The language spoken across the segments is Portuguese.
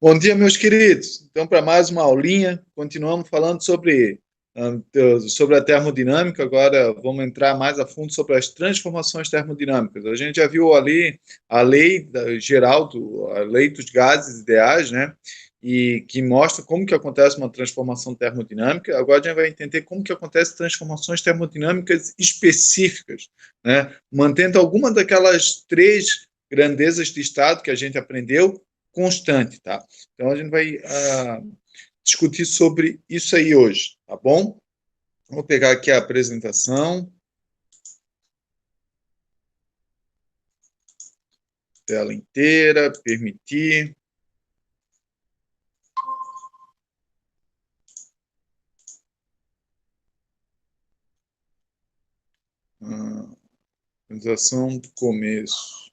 Bom dia, meus queridos. Então, para mais uma aulinha, continuamos falando sobre a termodinâmica. Agora vamos entrar mais a fundo sobre as transformações termodinâmicas. A gente já viu ali a lei geral, a lei dos gases ideais, né? E que mostra como que acontece uma transformação termodinâmica. Agora a gente vai entender como que acontecem transformações termodinâmicas específicas, né? Mantendo alguma daquelas três grandezas de estado que a gente aprendeu constante, tá? Então a gente vai discutir sobre isso aí hoje, tá bom? Vou pegar aqui a apresentação. Tela inteira, permitir. Apresentação do começo.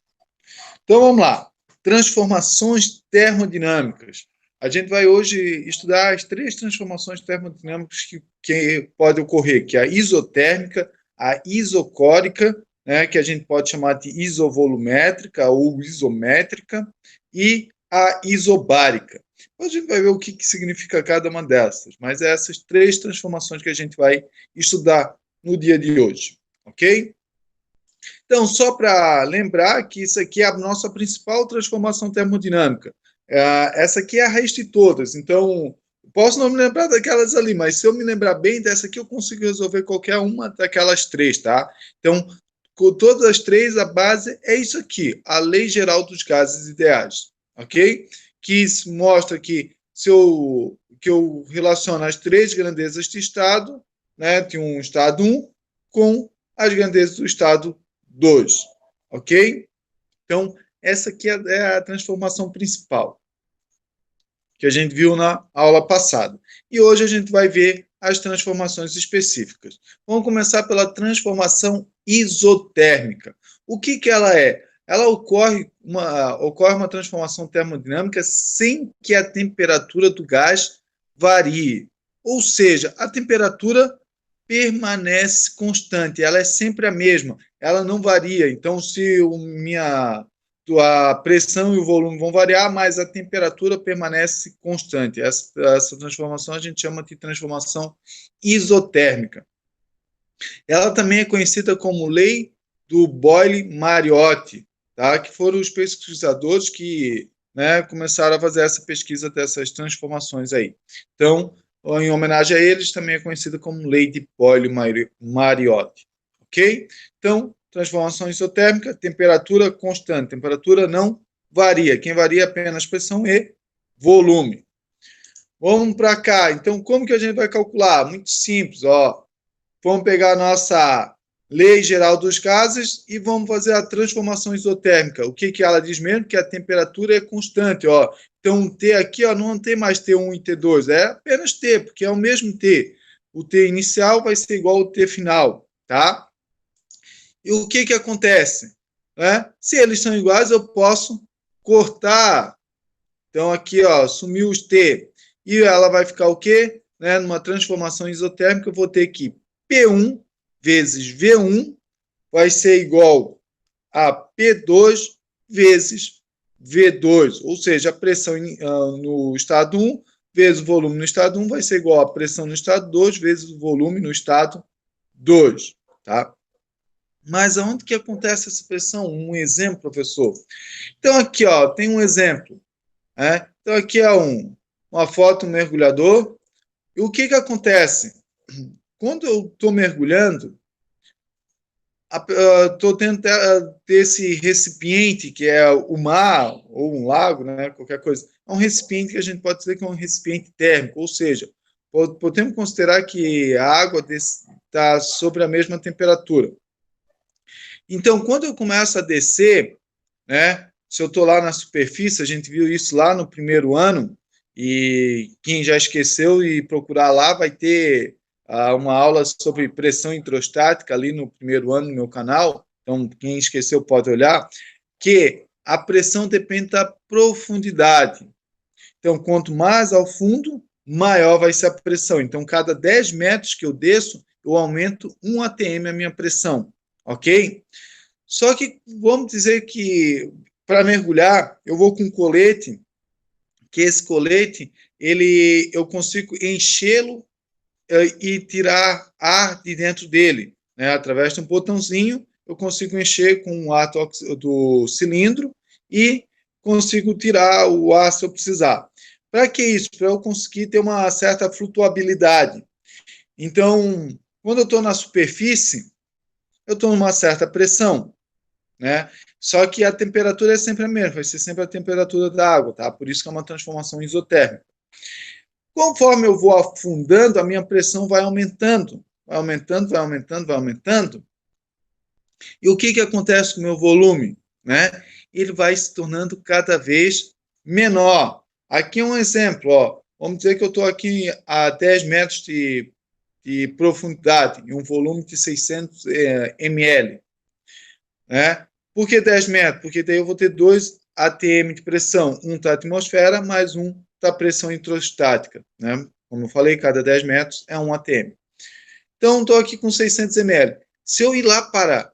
Então vamos lá. Transformações termodinâmicas. A gente vai hoje estudar as três transformações termodinâmicas que podem ocorrer, que é a isotérmica, a isocórica, né, que a gente pode chamar de isovolumétrica ou isométrica, e a isobárica. A gente vai ver o que significa cada uma dessas, mas é essas três transformações que a gente vai estudar no dia de hoje, ok? Então, só para lembrar que isso aqui é a nossa principal transformação termodinâmica. Essa aqui é a raiz de todas. Então, posso não me lembrar daquelas ali, mas se eu me lembrar bem dessa aqui, eu consigo resolver qualquer uma daquelas três, tá? Então, com todas as três, a base é isso aqui, a lei geral dos gases ideais, ok? Que mostra que que eu relaciono as três grandezas de estado, né, de um estado 1, com as grandezas do estado 2, ok? Então, essa aqui é a transformação principal que a gente viu na aula passada. E hoje a gente vai ver as transformações específicas. Vamos começar pela transformação isotérmica. O que ela é? Ela ocorre uma transformação termodinâmica sem que a temperatura do gás varie. Ou seja, a temperatura permanece constante, ela é sempre a mesma, ela não varia. Então, se a pressão e o volume vão variar, mas a temperatura permanece constante. Essa transformação a gente chama de transformação isotérmica. Ela também é conhecida como lei do Boyle-Mariotti, tá? Que foram os pesquisadores que, né, começaram a fazer essa pesquisa dessas transformações aí. Então, em homenagem a eles, também é conhecida como lei de Boyle-Mariotti, ok? Então, transformação isotérmica, temperatura constante, temperatura não varia, quem varia é apenas pressão e volume. Vamos para cá, então como que a gente vai calcular? Muito simples, ó. Vamos pegar a nossa lei geral dos gases e vamos fazer a transformação isotérmica. O que ela diz mesmo? Que a temperatura é constante, ó. Então, T aqui, ó, não tem mais T1 e T2, é apenas T, porque é o mesmo T. O T inicial vai ser igual ao T final, tá? E o que acontece? Se eles são iguais, eu posso cortar. Então, aqui, ó, sumiu os T. E ela vai ficar o quê? Numa transformação isotérmica, eu vou ter que P1 vezes V1 vai ser igual a P2 vezes V2. Ou seja, a pressão no estado 1 vezes o volume no estado 1 vai ser igual a pressão no estado 2 vezes o volume no estado 2. Tá? Mas aonde que acontece essa pressão? Um exemplo, professor. Então, aqui, ó, tem um exemplo. Então, aqui é uma foto, um mergulhador. E o que acontece? Quando eu estou mergulhando, estou tendo ter esse recipiente, que é o mar, ou um lago, né, qualquer coisa. É um recipiente que a gente pode dizer que é um recipiente térmico, ou seja, podemos considerar que a água está sobre a mesma temperatura. Então, quando eu começo a descer, né, se eu estou lá na superfície, a gente viu isso lá no primeiro ano, e quem já esqueceu e procurar lá vai ter uma aula sobre pressão hidrostática ali no primeiro ano no meu canal, então quem esqueceu pode olhar, que a pressão depende da profundidade. Então, quanto mais ao fundo, maior vai ser a pressão. Então, cada 10 metros que eu desço, eu aumento 1 atm a minha pressão, ok? Só que vamos dizer que para mergulhar, eu vou com um colete que esse colete, eu consigo enchê-lo e tirar ar de dentro dele, né? Através de um botãozinho, eu consigo encher com o ar do cilindro e consigo tirar o ar se eu precisar. Para que isso? Para eu conseguir ter uma certa flutuabilidade. Então, quando eu estou na superfície, eu estou numa certa pressão, né? Só que a temperatura é sempre a mesma, vai ser sempre a temperatura da água, tá? Por isso que é uma transformação isotérmica. Conforme eu vou afundando, a minha pressão vai aumentando, vai aumentando, vai aumentando, vai aumentando. E o que acontece com o meu volume, né? Ele vai se tornando cada vez menor. Aqui um exemplo, ó. Vamos dizer que eu estou aqui a 10 metros de profundidade e um volume de 600 ml. Né? Por que 10 metros? Porque daí eu vou ter 2 atm de pressão, um da atmosfera mais um da pressão introstática. Né? Como eu falei, cada 10 metros é 1 atm. Então, estou aqui com 600 ml. Se eu ir lá para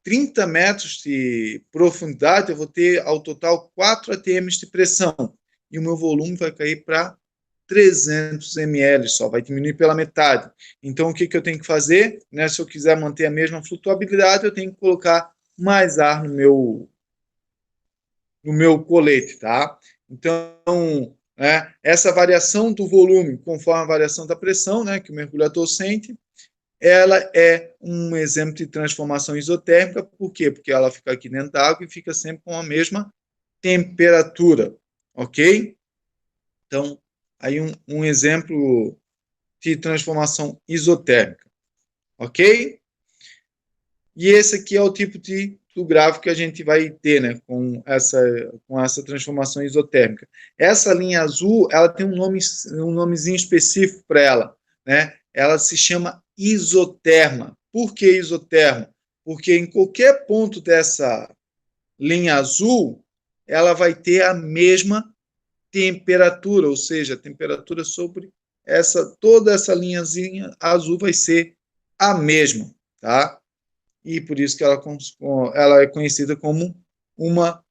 30 metros de profundidade, eu vou ter ao total 4 atm de pressão. E o meu volume vai cair para 300 ml só, vai diminuir pela metade. Então, o que eu tenho que fazer? Né, se eu quiser manter a mesma flutuabilidade, eu tenho que colocar mais ar no meu colete, tá? Então, essa variação do volume, conforme a variação da pressão, né, que o mergulhador sente, ela é um exemplo de transformação isotérmica. Por quê? Porque ela fica aqui dentro da água e fica sempre com a mesma temperatura, ok? Então, aí um exemplo de transformação isotérmica, ok? E esse aqui é o tipo do gráfico que a gente vai ter, né, com essa transformação isotérmica. Essa linha azul, ela tem um nomezinho específico para ela, né? Ela se chama isoterma. Por que isoterma? Porque em qualquer ponto dessa linha azul, ela vai ter a mesma temperatura, ou seja, a temperatura sobre toda essa linhazinha azul vai ser a mesma, tá? E por isso que ela é conhecida como uma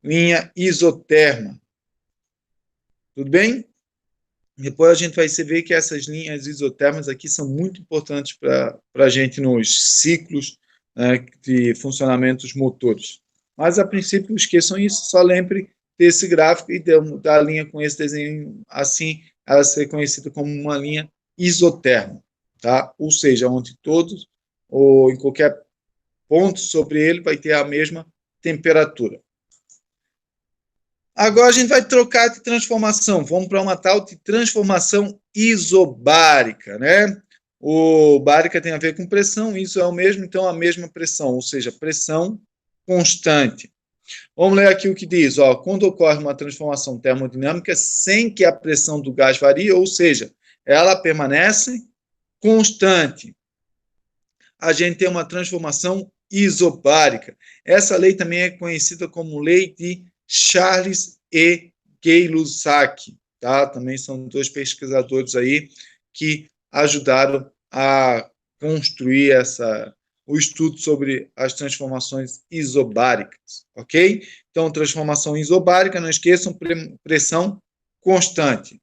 linha isoterma. Tudo bem? Depois a gente vai ver que essas linhas isotermas aqui são muito importantes para a gente nos ciclos, né, de funcionamento dos motores. Mas, a princípio, esqueçam isso, só lembre desse gráfico e da linha com esse desenho assim, ela ser conhecida como uma linha isoterma, tá? Ou seja, onde todos, ou em qualquer ponto sobre ele, vai ter a mesma temperatura. Agora a gente vai trocar de transformação. Vamos para uma tal de transformação isobárica, né? O bárica tem a ver com pressão, isso é o mesmo, então a mesma pressão, ou seja, pressão constante. Vamos ler aqui o que diz, ó, quando ocorre uma transformação termodinâmica sem que a pressão do gás varie, ou seja, ela permanece constante. A gente tem uma transformação isobárica. Essa lei também é conhecida como lei de Charles e Gay-Lussac, tá? Também são 2 pesquisadores aí que ajudaram a construir o estudo sobre as transformações isobáricas, ok? Então, transformação isobárica, não esqueçam, pressão constante.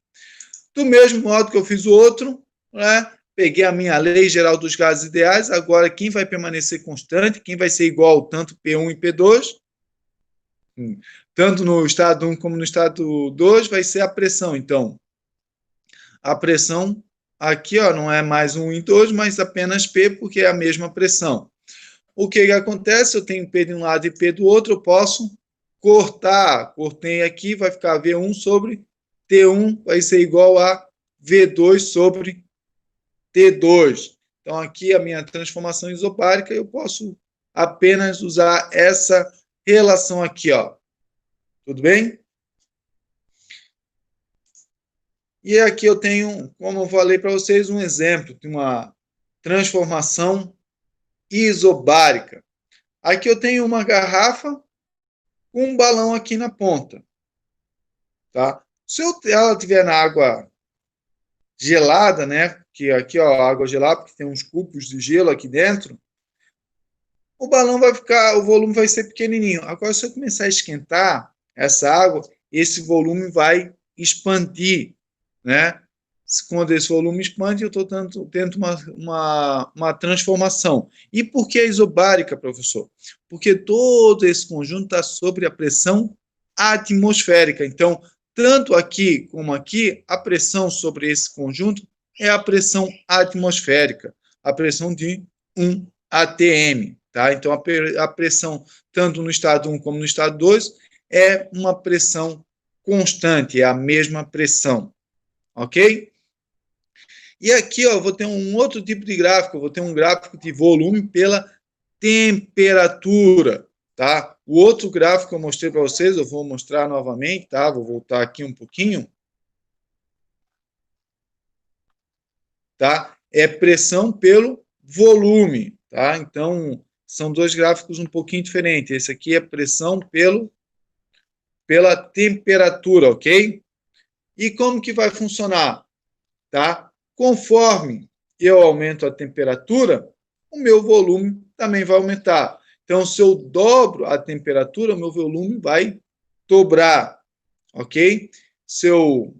Do mesmo modo que eu fiz o outro, né? Peguei a minha lei geral dos gases ideais, agora quem vai permanecer constante, quem vai ser igual tanto P1 e P2, tanto no estado 1 como no estado 2, vai ser a pressão. Então, a pressão aqui, ó, não é mais 1 e 2, mas apenas P, porque é a mesma pressão. O que acontece? Eu tenho P de um lado e P do outro, eu posso cortar. Cortei aqui, vai ficar V1 sobre T1, vai ser igual a V2 sobre T2. Então, aqui a minha transformação isobárica, eu posso apenas usar essa relação aqui, ó. Tudo bem? E aqui eu tenho, como eu falei para vocês, um exemplo de uma transformação isobárica. Aqui eu tenho uma garrafa com um balão aqui na ponta. Tá? Se ela estiver na água gelada, né? Que aqui, ó, água gelada, porque tem uns cubos de gelo aqui dentro, o balão vai ficar, o volume vai ser pequenininho. Agora, se eu começar a esquentar essa água, esse volume vai expandir, né? Quando esse volume expande, eu estou tendo uma transformação. E por que a isobárica, professor? Porque todo esse conjunto está sobre a pressão atmosférica. Então, tanto aqui como aqui, a pressão sobre esse conjunto é a pressão atmosférica, a pressão de 1 atm. Tá? Então, a pressão, tanto no estado 1 como no estado 2, é uma pressão constante, é a mesma pressão. Ok? E aqui, ó, eu vou ter um outro tipo de gráfico, eu vou ter um gráfico de volume pela temperatura, tá? O outro gráfico que eu mostrei para vocês, eu vou mostrar novamente, tá? Vou voltar aqui um pouquinho. Tá? É pressão pelo volume, tá? Então, são dois gráficos um pouquinho diferentes. Esse aqui é pressão pela temperatura, ok? E como que vai funcionar? Tá? Conforme eu aumento a temperatura, o meu volume também vai aumentar. Então, se eu dobro a temperatura, o meu volume vai dobrar, ok? Se eu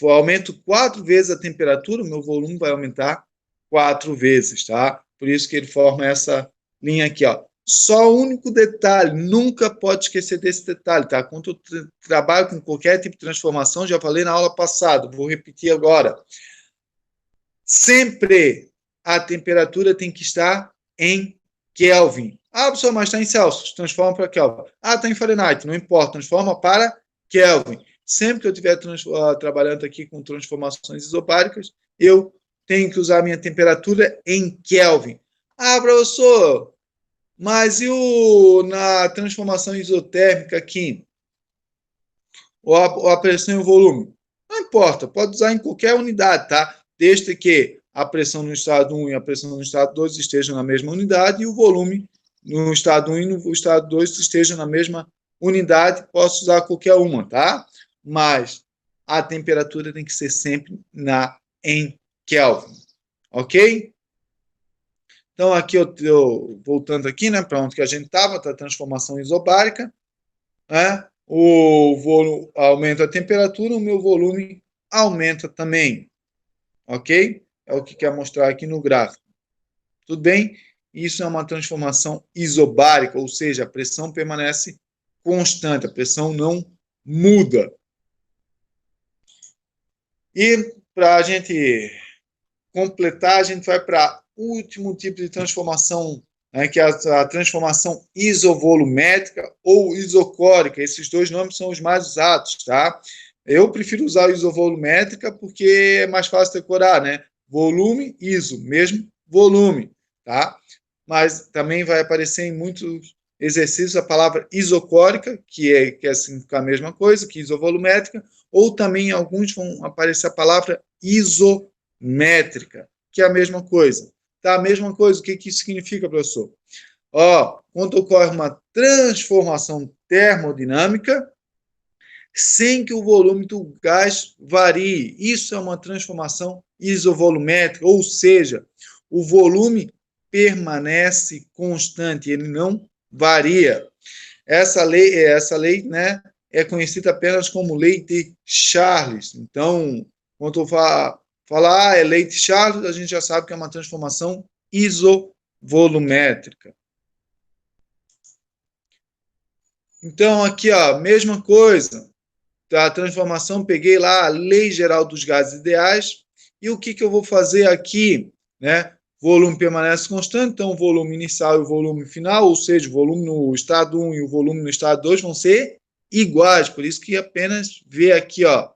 aumento 4 vezes a temperatura, o meu volume vai aumentar 4 vezes, tá? Por isso que ele forma essa linha aqui, ó. Só o único detalhe, nunca pode esquecer desse detalhe, tá? Quando eu trabalho com qualquer tipo de transformação, já falei na aula passada, vou repetir agora. Sempre a temperatura tem que estar em Kelvin. Ah, professor, mas está em Celsius, transforma para Kelvin. Ah, está em Fahrenheit, não importa, transforma para Kelvin. Sempre que eu estiver trabalhando aqui com transformações isobáricas, eu tenho que usar a minha temperatura em Kelvin. Ah, professor, mas e na transformação isotérmica aqui? Ou a pressão e o volume? Não importa, pode usar em qualquer unidade, tá? Desde que a pressão no estado 1 e a pressão no estado 2 estejam na mesma unidade e o volume no estado 1 e no estado 2 estejam na mesma unidade, posso usar qualquer uma, tá? Mas a temperatura tem que ser sempre em Kelvin, ok? Então, aqui eu voltando aqui, né, para onde que a gente estava, tá, transformação isobárica, né? O volume aumenta a temperatura, o meu volume aumenta também, ok? É o que quer mostrar aqui no gráfico. Tudo bem? Isso é uma transformação isobárica, ou seja, a pressão permanece constante, a pressão não muda. E para a gente completar, a gente vai para o último tipo de transformação, né, que é a transformação isovolumétrica ou isocórica. Esses dois nomes são os mais usados, tá? Eu prefiro usar a isovolumétrica porque é mais fácil decorar, né? Volume, iso, mesmo volume, tá? Mas também vai aparecer em muitos exercícios a palavra isocórica, que significar a mesma coisa que isovolumétrica, ou também em alguns vão aparecer a palavra isométrica, que é a mesma coisa. Tá? A mesma coisa, o que isso significa, professor? Quando ocorre uma transformação termodinâmica, sem que o volume do gás varie. Isso é uma transformação isovolumétrica, ou seja, o volume permanece constante, ele não varia. Essa lei, né, é conhecida apenas como lei de Charles. Então, quando eu falar é lei de Charles, a gente já sabe que é uma transformação isovolumétrica. Então, aqui, ó, mesma coisa. A transformação, peguei lá a lei geral dos gases ideais, e o que eu vou fazer aqui, né? Volume permanece constante, então o volume inicial e o volume final, ou seja, o volume no estado 1 e o volume no estado 2 vão ser iguais, por isso que apenas ver aqui, ó.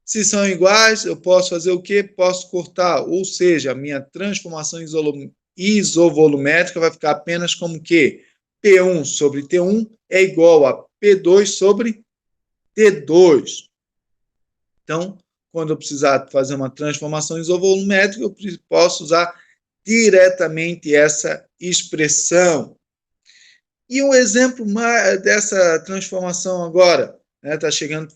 Se são iguais, eu posso fazer o quê? Posso cortar, ou seja, a minha transformação isovolumétrica vai ficar apenas como que P1 sobre T1 é igual a P2 sobre T2. Então, quando eu precisar fazer uma transformação isovolumétrica, eu posso usar diretamente essa expressão. E um exemplo dessa transformação agora, né, tá chegando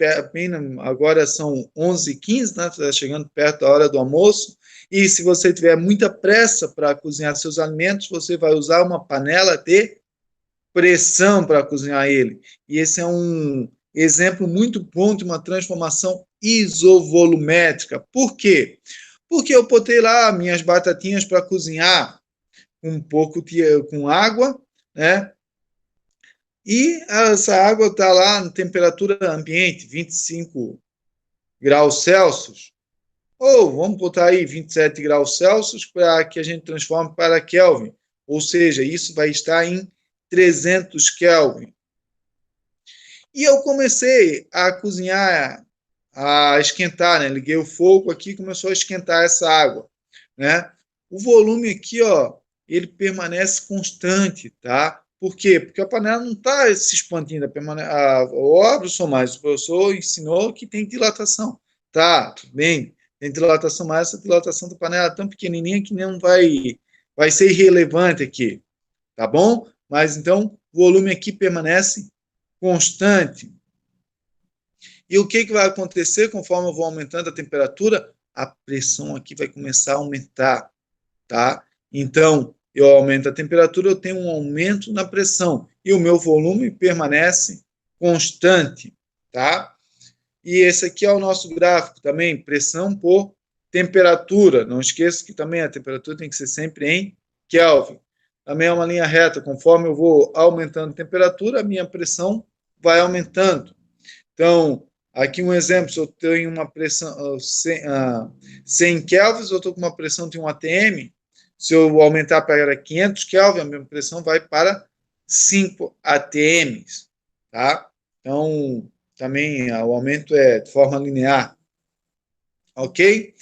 agora são 11h15, né, está chegando perto da hora do almoço, e se você tiver muita pressa para cozinhar seus alimentos, você vai usar uma panela de pressão para cozinhar ele. E esse é um exemplo muito bom de uma transformação isovolumétrica. Por quê? Porque eu botei lá minhas batatinhas para cozinhar um pouco com água, né? E essa água está lá na temperatura ambiente, 25 graus Celsius, ou vamos botar aí 27 graus Celsius para que a gente transforme para Kelvin, ou seja, isso vai estar em 300 Kelvin. E eu comecei a cozinhar, a esquentar, né? Liguei o fogo aqui e começou a esquentar essa água, né? O volume aqui, ó, ele permanece constante, tá? Por quê? Porque a panela não está se expandindo. Professor, mas o professor ensinou que tem dilatação. Tá, tudo bem. Tem dilatação, mas essa dilatação da panela é tão pequenininha que não vai ser irrelevante aqui, tá bom? Mas então, o volume aqui permanece constante. E o que vai acontecer conforme eu vou aumentando a temperatura? A pressão aqui vai começar a aumentar, tá? Então, eu aumento a temperatura, eu tenho um aumento na pressão e o meu volume permanece constante, tá? E esse aqui é o nosso gráfico também, pressão por temperatura. Não esqueça que também a temperatura tem que ser sempre em Kelvin. Também é uma linha reta, conforme eu vou aumentando a temperatura, a minha pressão vai aumentando. Então, aqui um exemplo, se eu tenho uma pressão 100 kelvins, eu estou com uma pressão de 1 atm, se eu aumentar para 500 kelvin, a minha pressão vai para 5 atms, tá? Então, também o aumento é de forma linear, ok?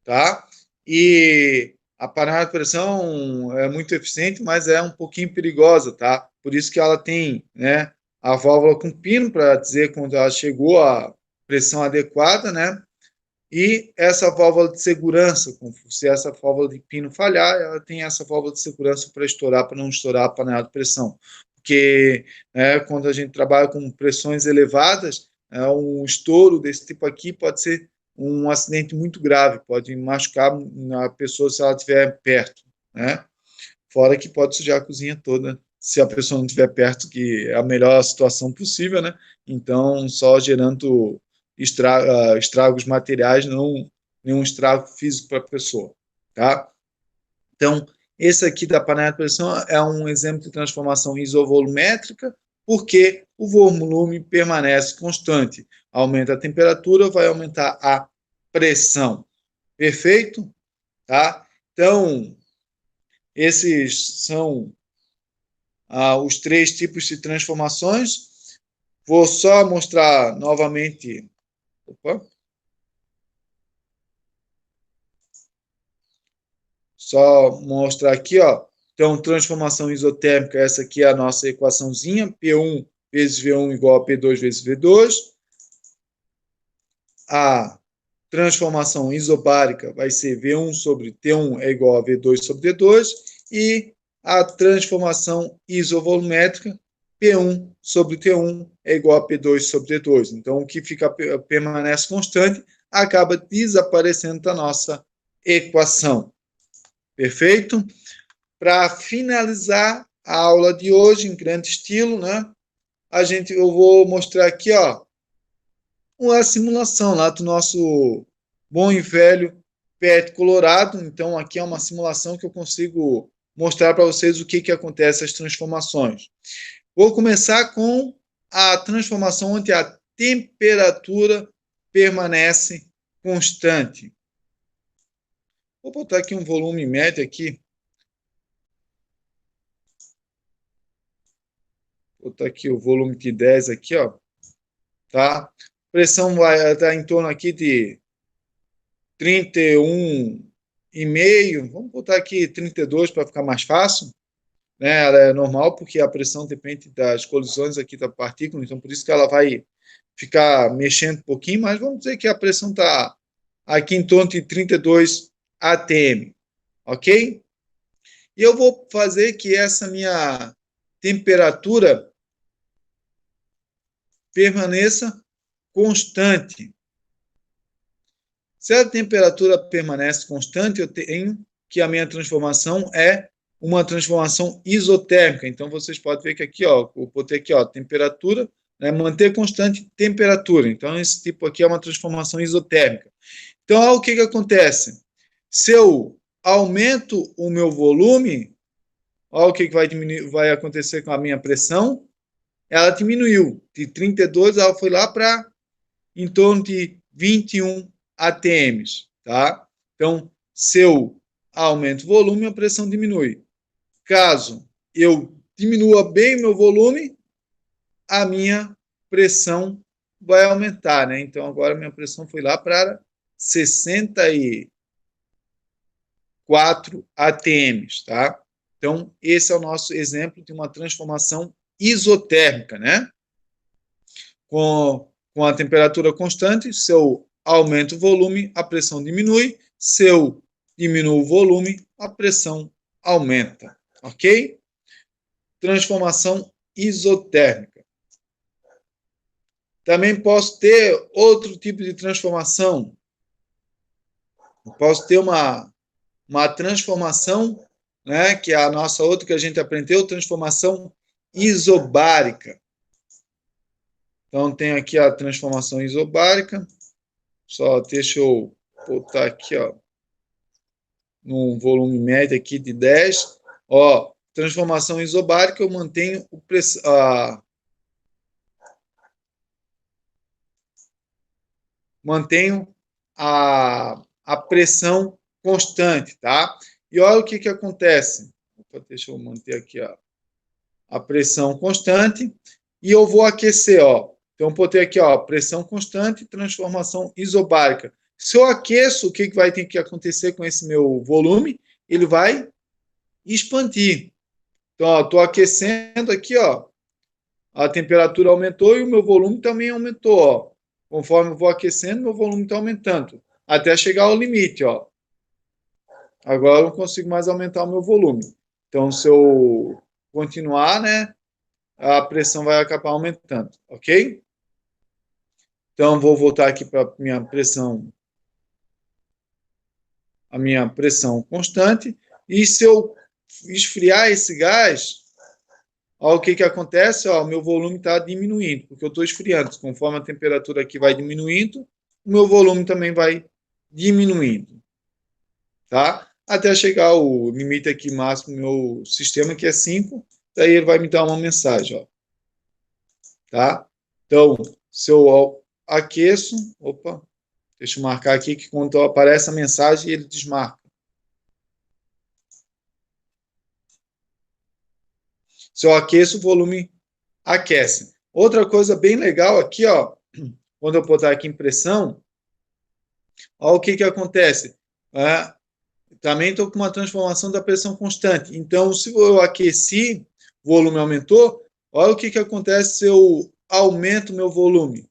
Tá? E a panela de pressão é muito eficiente, mas é um pouquinho perigosa, tá? Por isso que ela tem, né, a válvula com pino para dizer quando ela chegou à pressão adequada, né? E essa válvula de segurança, se essa válvula de pino falhar, ela tem essa válvula de segurança para estourar, para não estourar a panela de pressão. Porque quando a gente trabalha com pressões elevadas, um estouro desse tipo aqui pode ser um acidente muito grave, pode machucar a pessoa se ela estiver perto, né? Fora que pode sujar a cozinha toda se a pessoa não estiver perto, que é a melhor situação possível, né? Então, só gerando estragos materiais, não nenhum estrago físico para a pessoa, tá? Então, esse aqui da panela de pressão é um exemplo de transformação isovolumétrica, porque o volume permanece constante. Aumenta a temperatura, vai aumentar a pressão. Perfeito? Tá? Então, esses são os 3 tipos de transformações. Vou só mostrar novamente. Opa. Só mostrar aqui, ó. Então, transformação isotérmica, essa aqui é a nossa equaçãozinha, P1 vezes V1 igual a P2 vezes V2. A transformação isobárica vai ser V1 sobre T1 é igual a V2 sobre D2. E a transformação isovolumétrica, P1 sobre T1 é igual a P2 sobre D2. Então, o que permanece constante acaba desaparecendo da nossa equação. Perfeito? Para finalizar a aula de hoje, em grande estilo, né? Eu vou mostrar aqui, ó, uma simulação lá do nosso bom e velho PET colorado. Então, aqui é uma simulação que eu consigo mostrar para vocês o que acontece as transformações. Vou começar com a transformação onde a temperatura permanece constante. Vou botar aqui um volume médio aqui. Vou botar aqui o volume de 10 aqui, ó. Tá? Pressão vai estar em torno aqui de 31,5. Vamos botar aqui 32 para ficar mais fácil. Né? Ela é normal porque a pressão depende das colisões aqui da partícula, então por isso que ela vai ficar mexendo um pouquinho, mas vamos dizer que a pressão está aqui em torno de 32 atm, ok? E eu vou fazer que essa minha temperatura permaneça constante. Se a temperatura permanece constante, eu tenho que a minha transformação é uma transformação isotérmica. Então, vocês podem ver que aqui, ó, eu botei aqui, ó, temperatura, né, manter constante temperatura. Então, esse tipo aqui é uma transformação isotérmica. Então, olha o que acontece. Se eu aumento o meu volume, olha o que vai acontecer com a minha pressão. Ela diminuiu. De 32, ela foi lá para em torno de 21 atms. Tá? Então, se eu aumento o volume, a pressão diminui. Caso eu diminua bem meu volume, a minha pressão vai aumentar, né? Então, agora minha pressão foi lá para 64 atms, tá? Então, esse é o nosso exemplo de uma transformação isotérmica, né? Com a temperatura constante, se eu aumento o volume, a pressão diminui. Se eu diminuo o volume, a pressão aumenta, ok? Transformação isotérmica. Também posso ter outro tipo de transformação. Eu posso ter uma transformação, né, que é a nossa outra que a gente aprendeu, transformação isobárica. Então, tem aqui a transformação isobárica. Só deixa eu botar aqui, ó, num volume médio aqui de 10. Ó, transformação isobárica, eu mantenho a pressão constante, tá? E olha o que acontece. Deixa eu manter aqui, ó, a pressão constante e eu vou aquecer, ó. Então, eu botei aqui, ó, pressão constante, transformação isobárica. Se eu aqueço, o que vai ter que acontecer com esse meu volume? Ele vai expandir. Então, estou aquecendo aqui, ó, a temperatura aumentou e o meu volume também aumentou, ó. Conforme eu vou aquecendo, meu volume está aumentando, até chegar ao limite, ó. Agora eu não consigo mais aumentar o meu volume. Então, se eu continuar, né, a pressão vai acabar aumentando, ok? Então, vou voltar aqui para a minha pressão constante, e se eu esfriar esse gás, ó, o que acontece? Ó, o meu volume está diminuindo, porque eu estou esfriando. Conforme a temperatura aqui vai diminuindo, o meu volume também vai diminuindo, tá? Até chegar ao limite aqui máximo do meu sistema, que é 5, daí ele vai me dar uma mensagem, ó. Tá? Então, se eu aqueço, opa, deixa eu marcar aqui que quando aparece a mensagem, ele desmarca. Se eu aqueço, o volume aquece. Outra coisa bem legal aqui, ó, quando eu botar aqui em pressão, ó, o que acontece? Também estou com uma transformação da pressão constante. Então, se eu aqueci, o volume aumentou, olha o que acontece se eu aumento o meu volume.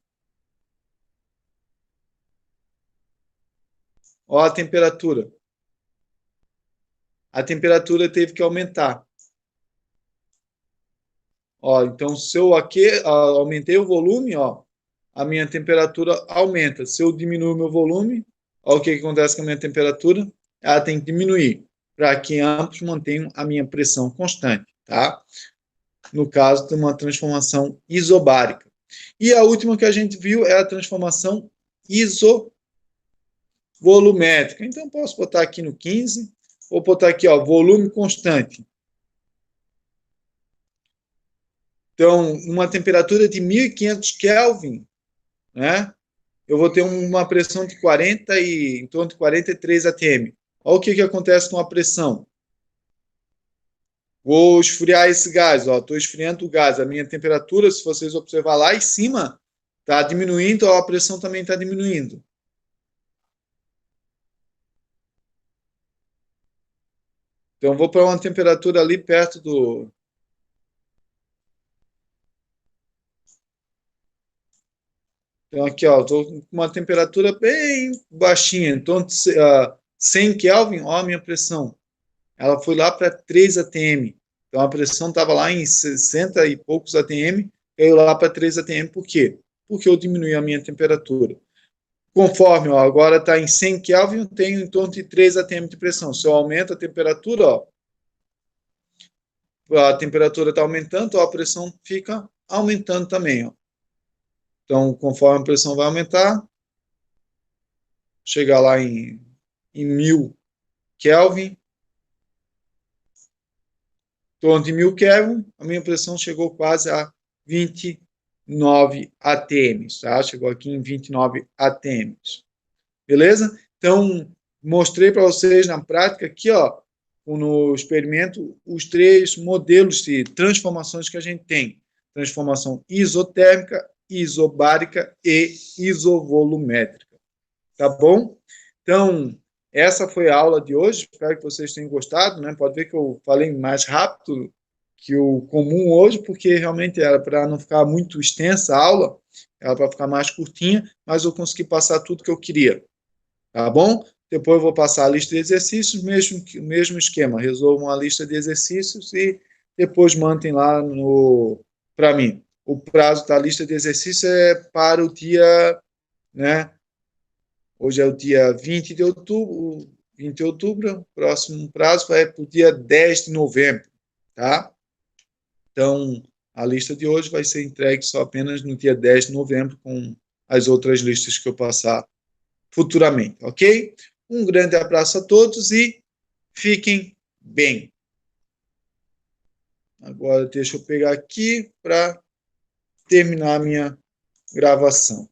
Olha a temperatura. A temperatura teve que aumentar. Ó, então, se eu aumentei o volume, ó, a minha temperatura aumenta. Se eu diminuir o meu volume, ó, o que acontece com a minha temperatura? Ela tem que diminuir, para que ambos mantenham a minha pressão constante, tá? No caso de uma transformação isobárica. E a última que a gente viu é a transformação isovolumétrica. Então, posso botar aqui no 15, ou botar aqui, ó, volume constante. Então, uma temperatura de 1.500 Kelvin, né? Eu vou ter uma pressão de 40 em torno de 43 atm. Olha o que acontece com a pressão. Vou esfriar esse gás, ó. Estou esfriando o gás. A minha temperatura, se vocês observar lá em cima, está diminuindo, ó, a pressão também está diminuindo. Então, vou para uma temperatura ali perto do... Então, aqui, ó, estou com uma temperatura bem baixinha. Então, 100 Kelvin, ó, a minha pressão. Ela foi lá para 3 atm. Então, a pressão estava lá em 60 e poucos atm, caiu lá para 3 atm. Por quê? Porque eu diminui a minha temperatura. Conforme, ó, agora está em 100 Kelvin, eu tenho em torno de 3 atm de pressão. Se eu aumento a temperatura, ó, a temperatura está aumentando, então a pressão fica aumentando também. Ó. Então, conforme a pressão vai aumentar, chegar lá em 1000 Kelvin, em torno de 1000 Kelvin, a minha pressão chegou quase a 29 atm, tá? Chegou aqui em 29 atm. Beleza? Então, mostrei para vocês na prática aqui, ó, no experimento, os 3 modelos de transformações que a gente tem. Transformação isotérmica, isobárica e isovolumétrica. Tá bom? Então, essa foi a aula de hoje. Espero que vocês tenham gostado, né? Pode ver que eu falei mais rápido que o comum hoje, porque realmente era para não ficar muito extensa a aula, era para ficar mais curtinha, mas eu consegui passar tudo que eu queria. Tá bom? Depois eu vou passar a lista de exercícios, mesmo esquema. Resolvam a lista de exercícios e depois mandem lá para mim. O prazo da lista de exercícios é para o dia, né? Hoje é o dia 20 de outubro, o próximo prazo vai para o dia 10 de novembro, tá? Então, a lista de hoje vai ser entregue só apenas no dia 10 de novembro, com as outras listas que eu passar futuramente, ok? Um grande abraço a todos e fiquem bem. Agora deixa eu pegar aqui para terminar a minha gravação.